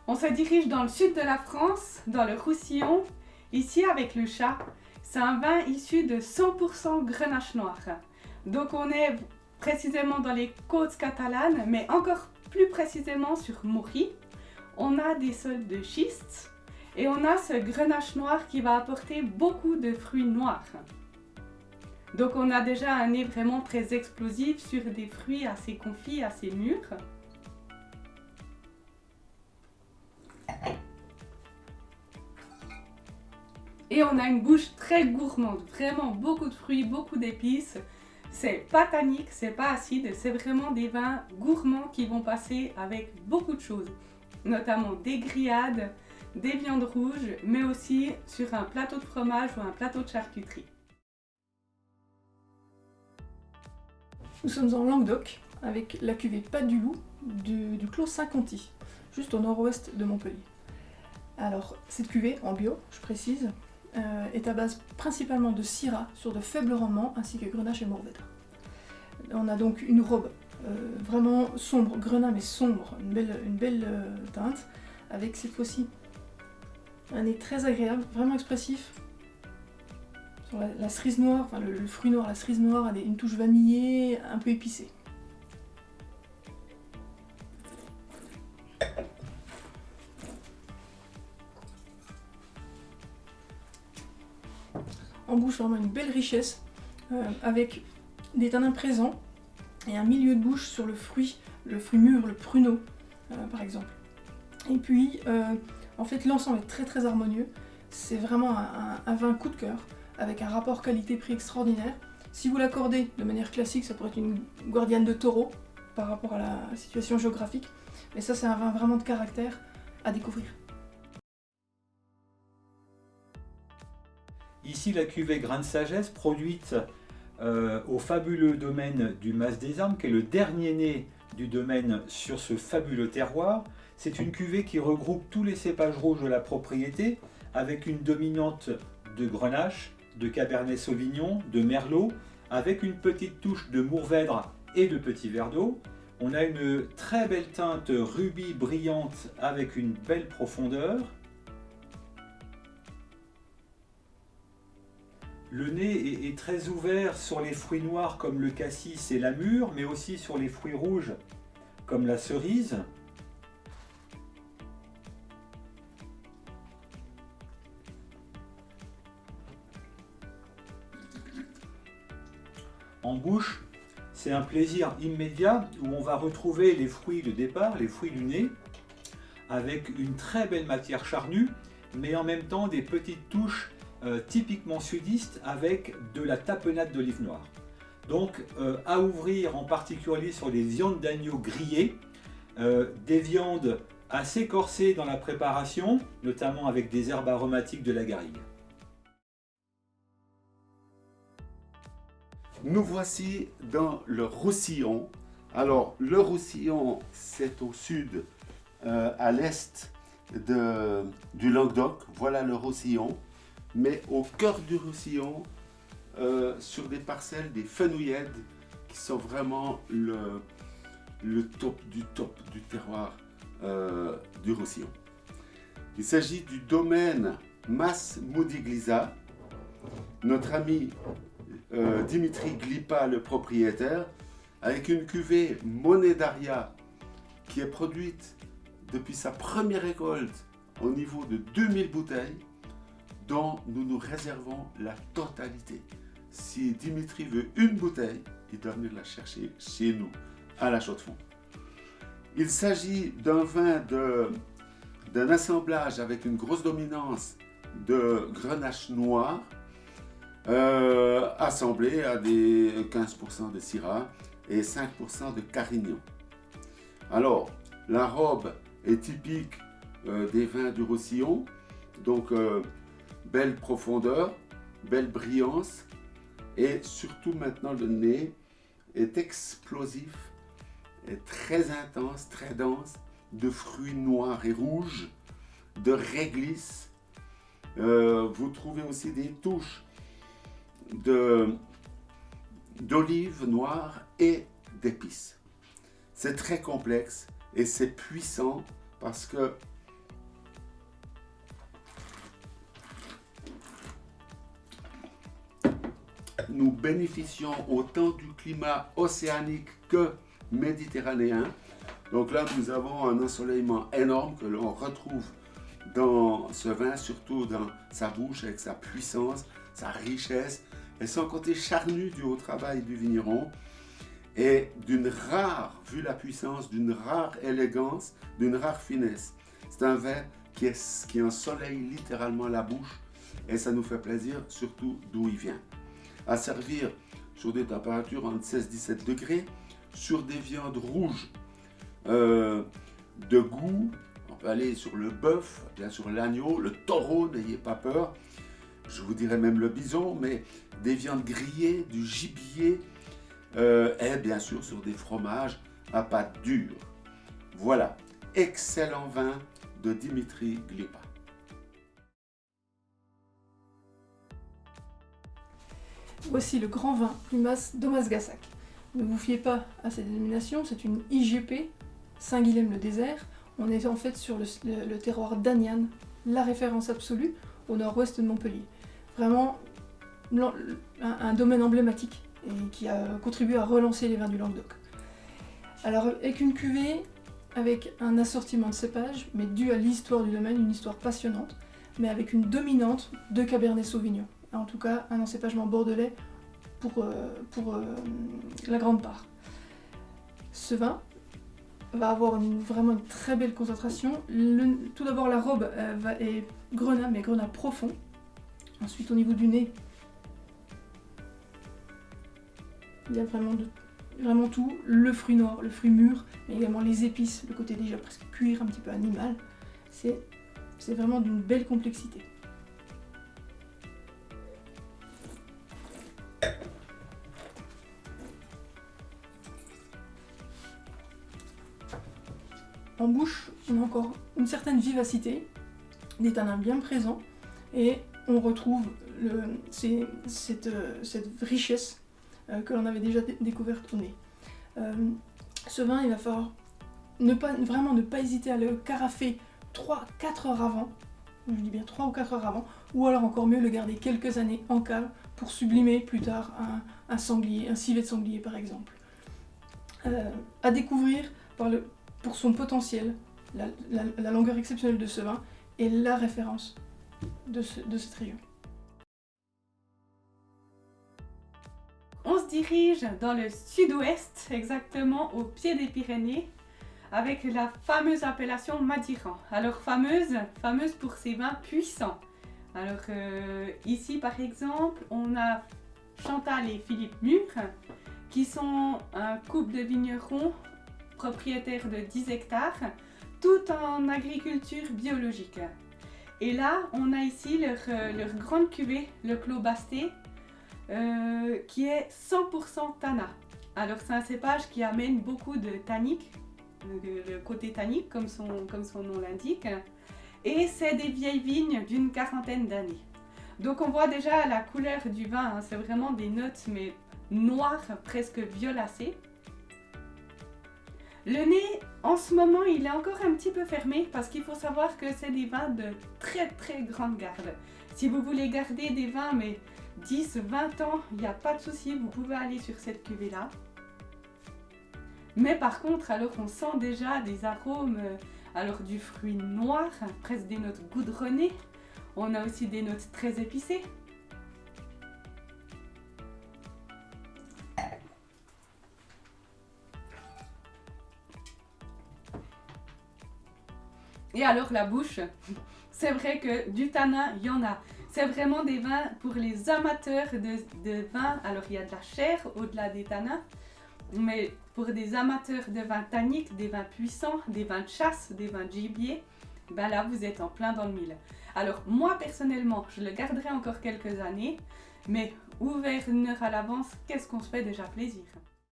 On se dirige dans le sud de la France, dans le Roussillon, ici avec le chat. C'est un vin issu de 100% Grenache noir. Donc on est précisément dans les côtes catalanes, mais encore plus précisément sur Maury. On a des sols de schiste et on a ce Grenache noir qui va apporter beaucoup de fruits noirs. Donc on a déjà un nez vraiment très explosif sur des fruits assez confits, assez mûrs. Et on a une bouche très gourmande, vraiment beaucoup de fruits, beaucoup d'épices. C'est pas tannique, c'est pas acide, c'est vraiment des vins gourmands qui vont passer avec beaucoup de choses, notamment des grillades, des viandes rouges, mais aussi sur un plateau de fromage ou un plateau de charcuterie. Nous sommes en Languedoc avec la cuvée Pas du Loup du Clos Saint-Conty, juste au nord-ouest de Montpellier. Alors, cette cuvée, en bio, je précise, est à base principalement de Syrah sur de faibles rendements ainsi que Grenache et Mourvèdre. On a donc une robe vraiment sombre, grenat mais sombre, une belle teinte, avec cette fois-ci un nez très agréable, vraiment expressif. Sur la cerise noire, enfin le fruit noir, la cerise noire a une touche vanillée, un peu épicée. En bouche, vraiment une belle richesse, avec des tanins présents et un milieu de bouche sur le fruit mûr, le pruneau, par exemple. Et puis, en fait, l'ensemble est très très harmonieux. C'est vraiment un vin coup de cœur, avec un rapport qualité-prix extraordinaire. Si vous l'accordez de manière classique, ça pourrait être une Guardiane de Taureau, par rapport à la situation géographique. Mais ça, c'est un vin vraiment de caractère à découvrir. Ici, la cuvée Grain de Sagesse, produite au fabuleux domaine du Mas des Armes, qui est le dernier né du domaine sur ce fabuleux terroir. C'est une cuvée qui regroupe tous les cépages rouges de la propriété, avec une dominante de Grenache, de Cabernet Sauvignon, de Merlot, avec une petite touche de Mourvèdre et de Petit Verdot. On a une très belle teinte rubis brillante avec une belle profondeur. Le nez est très ouvert sur les fruits noirs comme le cassis et la mûre, mais aussi sur les fruits rouges comme la cerise. En bouche, c'est un plaisir immédiat où on va retrouver les fruits de départ, les fruits du nez, avec une très belle matière charnue, mais en même temps des petites touches typiquement sudistes avec de la tapenade d'olive noire. Donc à ouvrir en particulier sur les viandes d'agneau grillées, des viandes assez corsées dans la préparation, notamment avec des herbes aromatiques de la garrigue. Nous voici dans le Roussillon. Alors, le Roussillon, c'est au sud, à l'est du Languedoc. Voilà le Roussillon. Mais au cœur du Roussillon, sur des parcelles, des fenouillèdes, qui sont vraiment le top du terroir du Roussillon. Il s'agit du domaine Mas Moudiglisa. Notre ami Dimitri Glipa, le propriétaire, avec une cuvée Monedaria qui est produite depuis sa première récolte au niveau de 2000 bouteilles, dont nous nous réservons la totalité. Si Dimitri veut une bouteille, il doit venir la chercher chez nous, à la Chaux-de-Fonds. Il s'agit d'un vin d'un assemblage avec une grosse dominance de Grenache noir, assemblé à des 15% de Syrah et 5% de Carignan. Alors, la robe est typique des vins du Roussillon, donc belle profondeur, belle brillance, et surtout maintenant le nez est explosif, est très intense, très dense, de fruits noirs et rouges, de réglisse. Vous trouvez aussi des touches d'olive noire et d'épices. C'est très complexe et c'est puissant parce que nous bénéficions autant du climat océanique que méditerranéen. Donc là, nous avons un ensoleillement énorme que l'on retrouve dans ce vin, surtout dans sa bouche, avec sa puissance, sa richesse, et son côté charnu dû au travail du vigneron, et d'une rare, vu la puissance, d'une rare élégance, d'une rare finesse. C'est un vin qui ensoleille littéralement la bouche, et ça nous fait plaisir, surtout d'où il vient. À servir sur des températures entre 16-17 degrés, sur des viandes rouges de goût. On peut aller sur le bœuf, bien sûr l'agneau, le taureau, n'ayez pas peur. Je vous dirais même le bison, mais des viandes grillées, du gibier, et bien sûr sur des fromages à pâte dure. Voilà, excellent vin de Dimitri Glipa. Voici le grand vin Plumas d'Omasgasak. Ne vous fiez pas à cette dénomination, c'est une IGP, Saint-Guilhem-le-Désert. On est en fait sur le terroir d'Aniane, la référence absolue au nord-ouest de Montpellier. Vraiment un domaine emblématique et qui a contribué à relancer les vins du Languedoc. Alors avec une cuvée, avec un assortiment de cépages, mais dû à l'histoire du domaine, une histoire passionnante, mais avec une dominante de Cabernet Sauvignon. En tout cas, un encépagement bordelais pour la grande part. Ce vin va avoir vraiment une très belle concentration. Tout d'abord, la robe est grenat, mais grenat profond. Ensuite, au niveau du nez, il y a vraiment tout. Le fruit noir, le fruit mûr, mais également les épices, le côté déjà presque cuir, un petit peu animal. C'est vraiment d'une belle complexité. En bouche, on a encore une certaine vivacité, des tanins bien présents, et on retrouve cette richesse que l'on avait déjà découverte au nez. Ce vin, il va falloir vraiment ne pas hésiter à le carafer 3-4 heures avant, je dis bien 3 ou 4 heures avant, ou alors encore mieux le garder quelques années en cave pour sublimer plus tard un sanglier, un civet de sanglier par exemple. À découvrir pour son potentiel, la longueur exceptionnelle de ce vin est la référence de cette région. On se dirige dans le sud-ouest, exactement au pied des Pyrénées, avec la fameuse appellation Madiran. Alors fameuse pour ses vins puissants. Alors ici par exemple, on a Chantal et Philippe Mur, qui sont un couple de vignerons propriétaires de 10 hectares, tout en agriculture biologique. Et là, on a ici leur grande cuvée, le Clos Basté, qui est 100% Tana. Alors c'est un cépage qui amène beaucoup de tannique, le côté tannique comme son nom l'indique, et c'est des vieilles vignes d'une quarantaine d'années. Donc on voit déjà la couleur du vin, hein, c'est vraiment des notes mais noires, presque violacées. Le nez, en ce moment, il est encore un petit peu fermé parce qu'il faut savoir que c'est des vins de très très grande garde. Si vous voulez garder des vins mais 10-20 ans, il n'y a pas de souci, vous pouvez aller sur cette cuvée-là. Mais par contre, alors on sent déjà des arômes, alors du fruit noir, presque des notes goudronnées. On a aussi des notes très épicées. Et alors la bouche, c'est vrai que du tanin, il y en a. C'est vraiment des vins pour les amateurs de vin. Alors il y a de la chair au-delà des tanins, mais pour des amateurs de vins tanniques, des vins puissants, des vins de chasse, des vins de gibier, ben là vous êtes en plein dans le mille. Alors moi personnellement, je le garderai encore quelques années, mais ouvert une heure à l'avance, qu'est-ce qu'on se fait déjà plaisir.